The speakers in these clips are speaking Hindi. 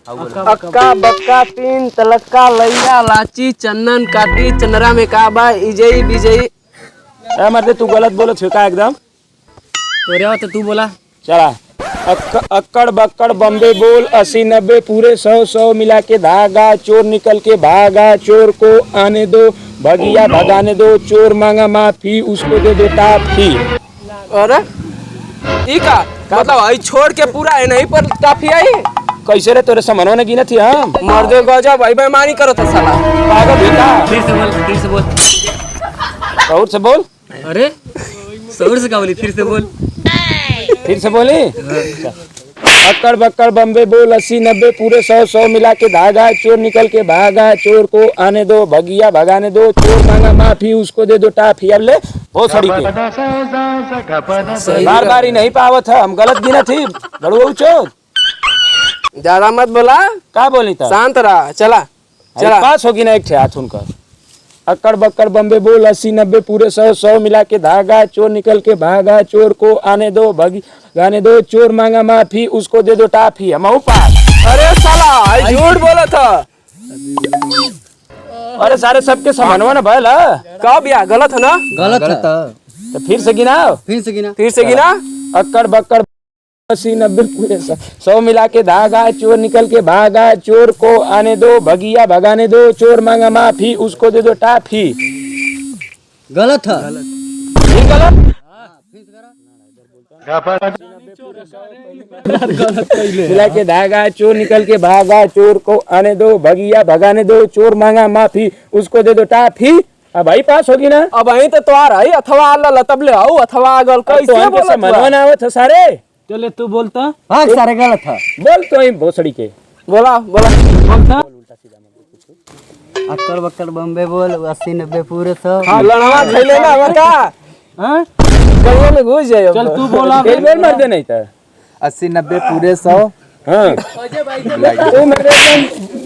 अक्का बक्का तीन तलक्का लैया लाची चन्नन काटी चंद्रा में काबा इजई बिजई। मर्दे तू गलत बोलो छिका एकदम। तो रे तो तू बोला चला अक्कड़ बक्कड़ बम्बे बोल 80-90 पूरे 100 मिला के धागा चोर निकल के भागा चोर को आने दो भगिया भगाने दो चोर मांगा माफी उसको दे दो टाफी। अरे ठीक है मतलब आई छोड़ के पूरा है नहीं पर काफी आई कैसे रे तोरे समनवा ने गिना थी हम मर्दे गजब भाई बेईमानी करो था साला। पागल बेटा फिर से बोल और से बोल। अरे सौर से क्या बोली फिर से बोली अक्कड़ बक्कड़ बम्बे बोल 80-90 पूरे 100 मिला के धागा चोर निकल के भागा चोर को आने दो भगिया भगाने दो चोर मांगा माफी उसको दे दो टाफी। अब ले वो सड़ी के बार बार ही नहीं पावत है हम गलत गिना थी बड़ू चोर। ज्यादा मत बोला क्या बोली था शांत रहा। चला पास होगी ना एक ठे हाथ उनका। अक्कड़ बक्कड़ बम्बे बोल 80-90 पूरे 100 मिला के धागा चोर निकल के भागा चोर को आने दो भगी गाने दो चोर मांगा माफी उसको दे दो टाफी। हम पास। अरे साला झूठ बोला था। अरे सारे सबके समनवा ना भला कब या गलत है ना गलत था तो फिर से गिना अक्कड़ बक्कड़ 80-90 पूरे 100 मिला के धागा चोर निकल के भागा चोर को आने दो भगिया भगाने दो चोर मांगा माफी उसको दे दो टाफी। गलत था गलत मिला के धागा चोर निकल के भागा चोर को आने दो भगिया भगाने दो चोर मांगा माफी उसको दे दो टाफी। अब भाई पास होगी ना अब वही तो तोहार है अथवा अल्लाह लतबले आओ अथवा अगल कैसे बोला समझवा ना आवत सारे। चले तू बोलता हाँ सारे गलत था। बोल तो ही भोसड़ी के बोला बोलता अक्कड़ बक्कड़ बम्बे बोल 80-90 पूरे 100 हाँ लड़वा खेले ना बता हाँ गलियों में घुस जाए। चल तू बोला एक बार मर दे नहीं था 80-90 पूरे 100। हाँ तू मेरे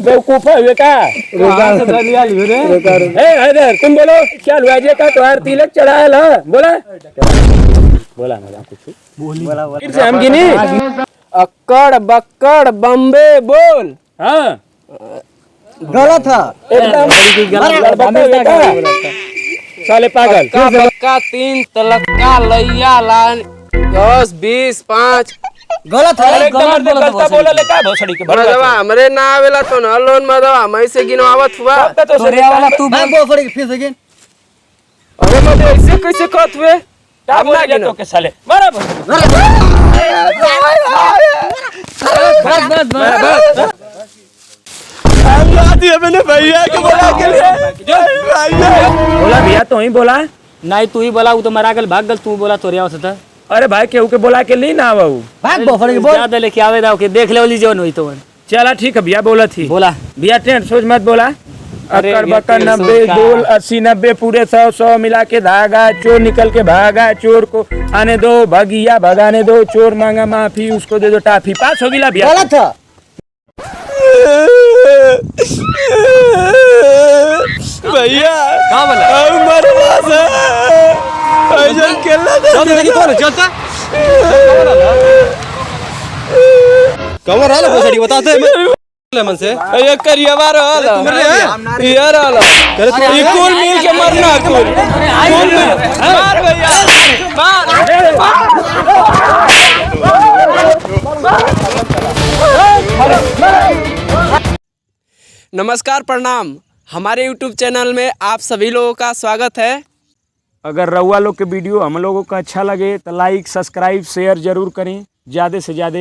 बेवकूफ है का हैदर तुम बोलो क्या लुआजे का तुम्हार तिलक चढ़ाया ला बोला ना कुछ बोला फिर से हम गिनी अक्कड़ बक्कड़ बम्बे बोल। हाँ गलत था एकदम साले पागल। बक्का तीन तलक्का लैया लान 10 20 5 गलत है एकदम गलत बोला ले का भोसड़ी के मदवा हमरे ना आवेला तो ना लोन मदवा मैं से गिनवावत हुआ तो तोरे वाला तू बोल पड़ी फिर से गिन। अरे मत ऐसे कैसे कहत हुए अब ना गिनो के साले मारा मैंने भैया के बोला के बोला भैया तो ही बोला नहीं तू ही बोला वो तो मरा गल भाग गल तू बोला तोरिया होता। अरे भाई केहू के बोला के ली ना बाबू भाग बोल बोल ज्यादा लेके आवे दाओ के देख ले लीजिए वही तो चला ठीक है भैया बोला थी बोला भैया टेंट सोच मत बोला। अक्कड़ बक्कड़ 90 बोल 80-90 पूरे 100 मिला के धागा चोर निकल के भागा चोर को आने दो भगिया भगाने दो चोर मांगा माफी उसको दे दो टाफी। पास हो गिला भैया गलत था भैया का बोला कवर है ना भोसड़ी बताते मन से ये करिया बार ये रहला ये कुल मिल के मरना कुल मार भैया नमस्कार प्रणाम हमारे YouTube चैनल में आप सभी लोगों का स्वागत है। अगर रउआ लोग के वीडियो हम लोगों को अच्छा लगे तो लाइक सब्सक्राइब शेयर जरूर करें ज़्यादा से ज़्यादा।